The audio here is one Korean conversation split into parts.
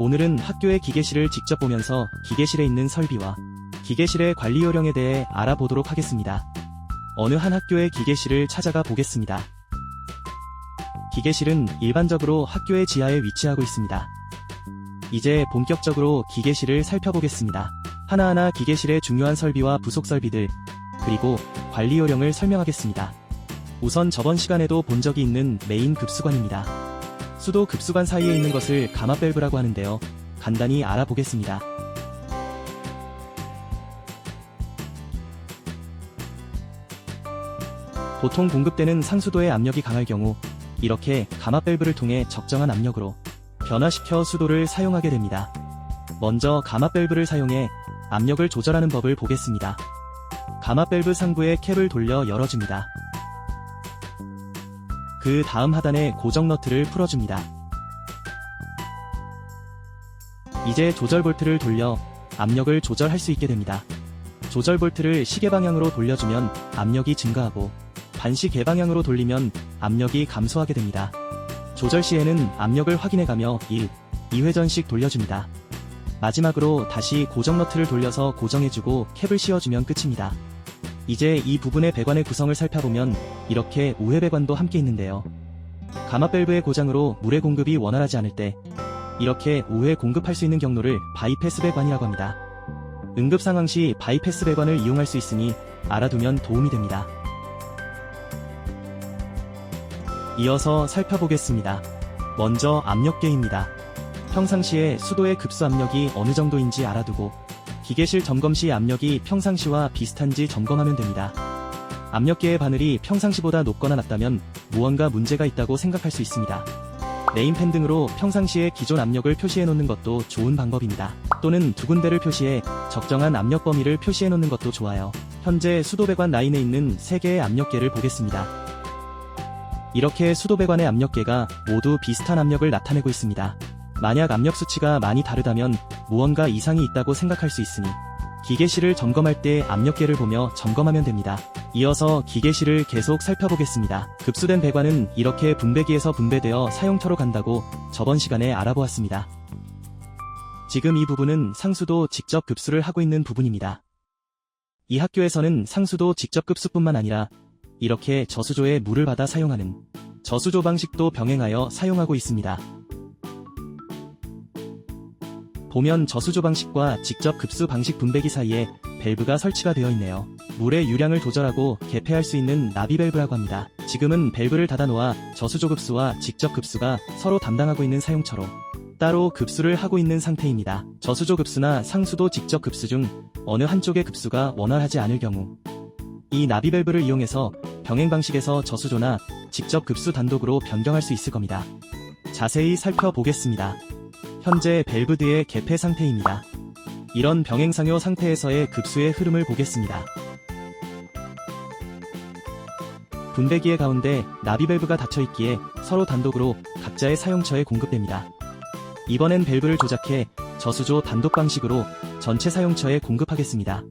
오늘은 학교의 기계실을 직접 보면서 기계실에 있는 설비와 기계실의 관리 요령에 대해 알아보도록 하겠습니다. 어느 한 학교의 기계실을 찾아가 보겠습니다. 기계실은 일반적으로 학교의 지하에 위치하고 있습니다. 이제 본격적으로 기계실을 살펴보겠습니다. 하나하나 기계실의 중요한 설비와 부속 설비들, 그리고 관리 요령을 설명하겠습니다. 우선 저번 시간에도 본 적이 있는 메인 급수관입니다. 수도 급수관 사이에 있는 것을 가마 밸브라고 하는데요. 간단히 알아보겠습니다. 보통 공급되는 상수도의 압력이 강할 경우 이렇게 가마 밸브를 통해 적정한 압력으로 변화시켜 수도를 사용하게 됩니다. 먼저 가마 밸브를 사용해 압력을 조절하는 법을 보겠습니다. 가마 밸브 상부의 캡을 돌려 열어줍니다. 그 다음 하단에 고정 너트를 풀어줍니다. 이제 조절 볼트를 돌려 압력을 조절할 수 있게 됩니다. 조절 볼트를 시계 방향으로 돌려주면 압력이 증가하고 반시 개방향으로 돌리면 압력이 감소하게 됩니다. 조절 시에는 압력을 확인해가며 1, 2회전씩 돌려줍니다. 마지막으로 다시 고정 너트를 돌려서 고정해주고 캡을 씌워주면 끝입니다. 이제 이 부분의 배관의 구성을 살펴보면 이렇게 우회 배관도 함께 있는데요. 가마 밸브의 고장으로 물의 공급이 원활하지 않을 때 이렇게 우회 공급할 수 있는 경로를 바이패스 배관이라고 합니다. 응급 상황 시 바이패스 배관을 이용할 수 있으니 알아두면 도움이 됩니다. 이어서 살펴보겠습니다. 먼저 압력계입니다. 평상시에 수도의 급수 압력이 어느 정도인지 알아두고 기계실 점검 시 압력이 평상시와 비슷한지 점검하면 됩니다. 압력계의 바늘이 평상시보다 높거나 낮다면 무언가 문제가 있다고 생각할 수 있습니다. 네임펜 등으로 평상시에 기존 압력을 표시해 놓는 것도 좋은 방법입니다. 또는 두 군데를 표시해 적정한 압력 범위를 표시해 놓는 것도 좋아요. 현재 수도배관 라인에 있는 3개의 압력계를 보겠습니다. 이렇게 수도배관의 압력계가 모두 비슷한 압력을 나타내고 있습니다. 만약 압력 수치가 많이 다르다면 무언가 이상이 있다고 생각할 수 있으니 기계실을 점검할 때 압력계를 보며 점검하면 됩니다. 이어서 기계실을 계속 살펴보겠습니다. 급수된 배관은 이렇게 분배기에서 분배되어 사용처로 간다고 저번 시간에 알아보았습니다. 지금 이 부분은 상수도 직접 급수를 하고 있는 부분입니다. 이 학교에서는 상수도 직접 급수뿐만 아니라 이렇게 저수조에 물을 받아 사용하는 저수조 방식도 병행하여 사용하고 있습니다. 보면 저수조 방식과 직접 급수 방식 분배기 사이에 밸브가 설치가 되어 있네요. 물의 유량을 조절하고 개폐할 수 있는 나비 밸브라고 합니다. 지금은 밸브를 닫아 놓아 저수조 급수와 직접 급수가 서로 담당하고 있는 사용처로 따로 급수를 하고 있는 상태입니다. 저수조 급수나 상수도 직접 급수 중 어느 한쪽의 급수가 원활하지 않을 경우 이 나비 밸브를 이용해서 병행 방식에서 저수조나 직접 급수 단독으로 변경할 수 있을 겁니다. 자세히 살펴보겠습니다. 현재 밸브드의 개폐 상태입니다. 이런 병행상효 상태에서의 급수의 흐름을 보겠습니다. 분배기의 가운데 나비 밸브가 닫혀있기에 서로 단독으로 각자의 사용처에 공급됩니다. 이번엔 밸브를 조작해 저수조 단독 방식으로 전체 사용처에 공급하겠습니다.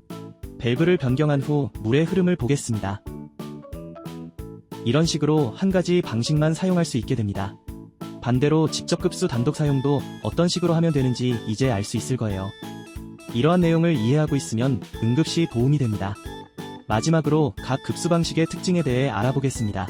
밸브를 변경한 후 물의 흐름을 보겠습니다. 이런 식으로 한 가지 방식만 사용할 수 있게 됩니다. 반대로 직접 급수 단독 사용도 어떤 식으로 하면 되는지 이제 알 수 있을 거예요. 이러한 내용을 이해하고 있으면 응급시 도움이 됩니다. 마지막으로 각 급수 방식의 특징에 대해 알아보겠습니다.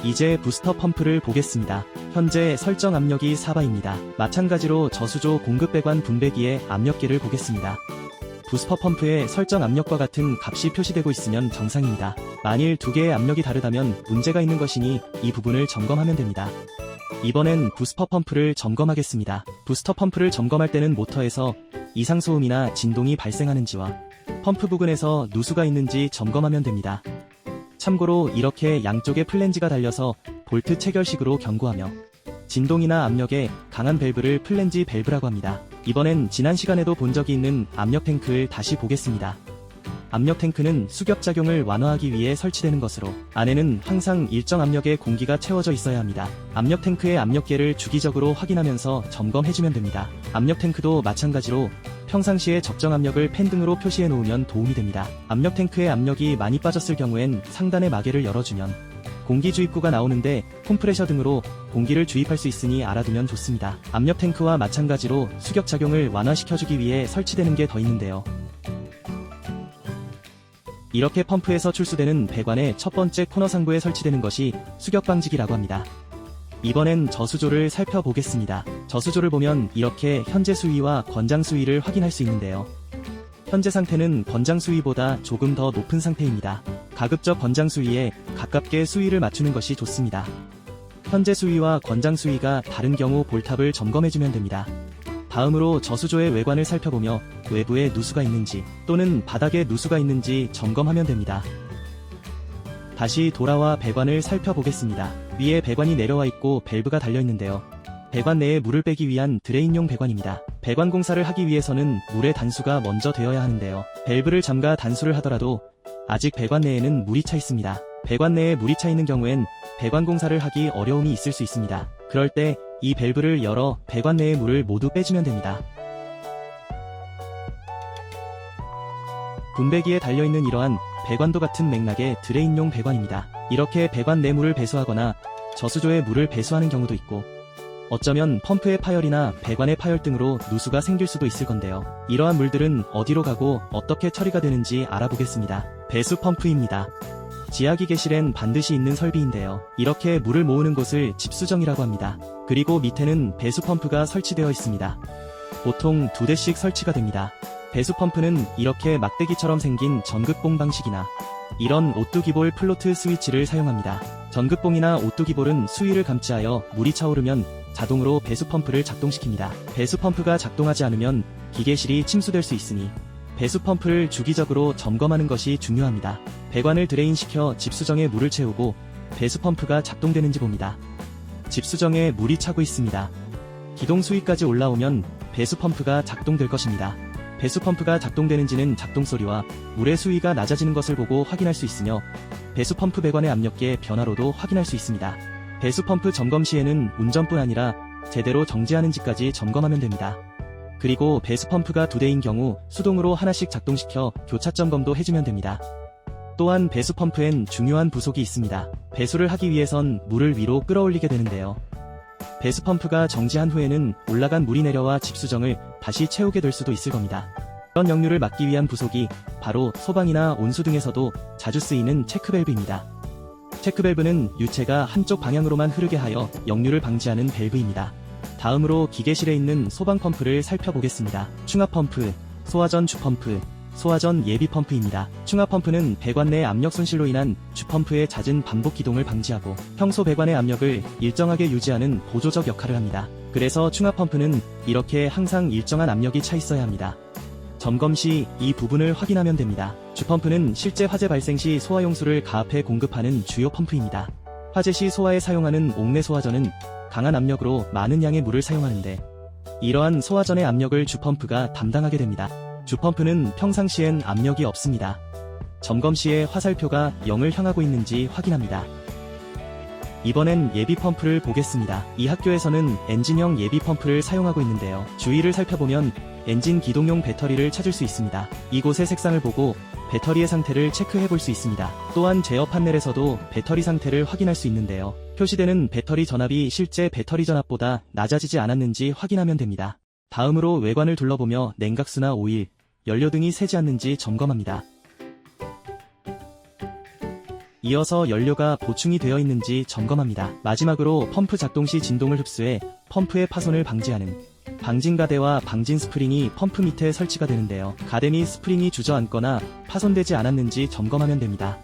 이제 부스터 펌프를 보겠습니다. 현재 설정 압력이 4바입니다. 마찬가지로 저수조 공급배관 분배기의 압력계를 보겠습니다. 부스터 펌프의 설정 압력과 같은 값이 표시되고 있으면 정상입니다. 만일 두 개의 압력이 다르다면 문제가 있는 것이니 이 부분을 점검하면 됩니다. 이번엔 부스터 펌프를 점검하겠습니다. 부스터 펌프를 점검할 때는 모터에서 이상소음이나 진동이 발생하는지와 펌프 부근에서 누수가 있는지 점검하면 됩니다. 참고로 이렇게 양쪽에 플랜지가 달려서 볼트 체결식으로 견고하며 진동이나 압력에 강한 밸브를 플랜지 밸브라고 합니다. 이번엔 지난 시간에도 본 적이 있는 압력 탱크를 다시 보겠습니다. 압력 탱크는 수격 작용을 완화하기 위해 설치되는 것으로 안에는 항상 일정 압력의 공기가 채워져 있어야 합니다. 압력 탱크의 압력계를 주기적으로 확인하면서 점검해주면 됩니다. 압력 탱크도 마찬가지로 평상시에 적정 압력을 펜 등으로 표시해 놓으면 도움이 됩니다. 압력 탱크의 압력이 많이 빠졌을 경우엔 상단의 마개를 열어주면 공기 주입구가 나오는데 콤프레셔 등으로 공기를 주입할 수 있으니 알아두면 좋습니다. 압력 탱크와 마찬가지로 수격 작용을 완화시켜주기 위해 설치되는 게 더 있는데요. 이렇게 펌프에서 출수되는 배관의 첫 번째 코너 상부에 설치되는 것이 수격 방지기라고 합니다. 이번엔 저수조를 살펴보겠습니다. 저수조를 보면 이렇게 현재 수위와 권장 수위를 확인할 수 있는데요. 현재 상태는 권장 수위보다 조금 더 높은 상태입니다. 가급적 권장 수위에 가깝게 수위를 맞추는 것이 좋습니다. 현재 수위와 권장 수위가 다른 경우 볼탑을 점검해주면 됩니다. 다음으로 저수조의 외관을 살펴보며 외부에 누수가 있는지 또는 바닥에 누수가 있는지 점검하면 됩니다. 다시 돌아와 배관을 살펴보겠습니다. 위에 배관이 내려와 있고 밸브가 달려있는데요. 배관 내에 물을 빼기 위한 드레인용 배관입니다. 배관 공사를 하기 위해서는 물의 단수가 먼저 되어야 하는데요. 밸브를 잠가 단수를 하더라도 아직 배관 내에는 물이 차 있습니다. 배관 내에 물이 차 있는 경우엔 배관 공사를 하기 어려움이 있을 수 있습니다. 그럴 때 이 밸브를 열어 배관 내의 물을 모두 빼주면 됩니다. 분배기에 달려있는 이러한 배관도 같은 맥락의 드레인용 배관입니다. 이렇게 배관 내 물을 배수하거나 저수조에 물을 배수하는 경우도 있고 어쩌면 펌프의 파열이나 배관의 파열 등으로 누수가 생길 수도 있을 건데요. 이러한 물들은 어디로 가고 어떻게 처리가 되는지 알아보겠습니다. 배수 펌프입니다. 지하기계실엔 반드시 있는 설비인데요. 이렇게 물을 모으는 곳을 집수정이라고 합니다. 그리고 밑에는 배수 펌프가 설치되어 있습니다. 보통 2대씩 설치가 됩니다. 배수 펌프는 이렇게 막대기처럼 생긴 전극봉 방식이나 이런 오뚜기볼 플로트 스위치를 사용합니다. 전극봉이나 오뚜기볼은 수위를 감지하여 물이 차오르면 자동으로 배수 펌프를 작동시킵니다. 배수 펌프가 작동하지 않으면 기계실이 침수될 수 있으니 배수 펌프를 주기적으로 점검하는 것이 중요합니다. 배관을 드레인시켜 집수정에 물을 채우고 배수 펌프가 작동되는지 봅니다. 집수정에 물이 차고 있습니다. 기동 수위까지 올라오면 배수 펌프가 작동될 것입니다. 배수 펌프가 작동되는지는 작동 소리와 물의 수위가 낮아지는 것을 보고 확인할 수 있으며 배수 펌프 배관의 압력계 변화로도 확인할 수 있습니다. 배수 펌프 점검 시에는 운전뿐 아니라 제대로 정지하는지까지 점검하면 됩니다. 그리고 배수 펌프가 2대인 경우 수동으로 하나씩 작동시켜 교차 점검도 해주면 됩니다. 또한 배수 펌프엔 중요한 부속이 있습니다. 배수를 하기 위해선 물을 위로 끌어올리게 되는데요. 배수 펌프가 정지한 후에는 올라간 물이 내려와 집수정을 다시 채우게 될 수도 있을 겁니다. 이런 역류를 막기 위한 부속이 바로 소방이나 온수 등에서도 자주 쓰이는 체크밸브입니다. 체크밸브는 유체가 한쪽 방향으로만 흐르게 하여 역류를 방지하는 밸브입니다. 다음으로 기계실에 있는 소방펌프를 살펴보겠습니다. 충압펌프, 소화전 주펌프, 소화전 예비펌프입니다. 충압펌프는 배관 내 압력 손실로 인한 주펌프의 잦은 반복 기동을 방지하고 평소 배관의 압력을 일정하게 유지하는 보조적 역할을 합니다. 그래서 충압펌프는 이렇게 항상 일정한 압력이 차 있어야 합니다. 점검 시 이 부분을 확인하면 됩니다. 주펌프는 실제 화재 발생 시 소화용수를 가압해 공급하는 주요 펌프입니다. 화재 시 소화에 사용하는 옥내 소화전은 강한 압력으로 많은 양의 물을 사용하는데 이러한 소화전의 압력을 주펌프가 담당하게 됩니다. 주펌프는 평상시엔 압력이 없습니다. 점검 시에 화살표가 0을 향하고 있는지 확인합니다. 이번엔 예비펌프를 보겠습니다. 이 학교에서는 엔진형 예비펌프를 사용하고 있는데요. 주위를 살펴보면 엔진 기동용 배터리를 찾을 수 있습니다. 이곳의 색상을 보고 배터리의 상태를 체크해 볼 수 있습니다. 또한 제어 판넬에서도 배터리 상태를 확인할 수 있는데요. 표시되는 배터리 전압이 실제 배터리 전압보다 낮아지지 않았는지 확인하면 됩니다. 다음으로 외관을 둘러보며 냉각수나 오일, 연료 등이 새지 않는지 점검합니다. 이어서 연료가 보충이 되어 있는지 점검합니다. 마지막으로 펌프 작동 시 진동을 흡수해 펌프의 파손을 방지하는 방진 가대와 방진 스프링이 펌프 밑에 설치가 되는데요. 가대 및 스프링이 주저앉거나 파손되지 않았는지 점검하면 됩니다.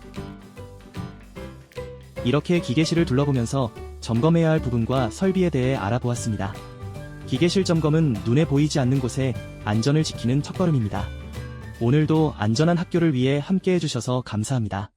이렇게 기계실을 둘러보면서 점검해야 할 부분과 설비에 대해 알아보았습니다. 기계실 점검은 눈에 보이지 않는 곳에 안전을 지키는 첫걸음입니다. 오늘도 안전한 학교를 위해 함께 해주셔서 감사합니다.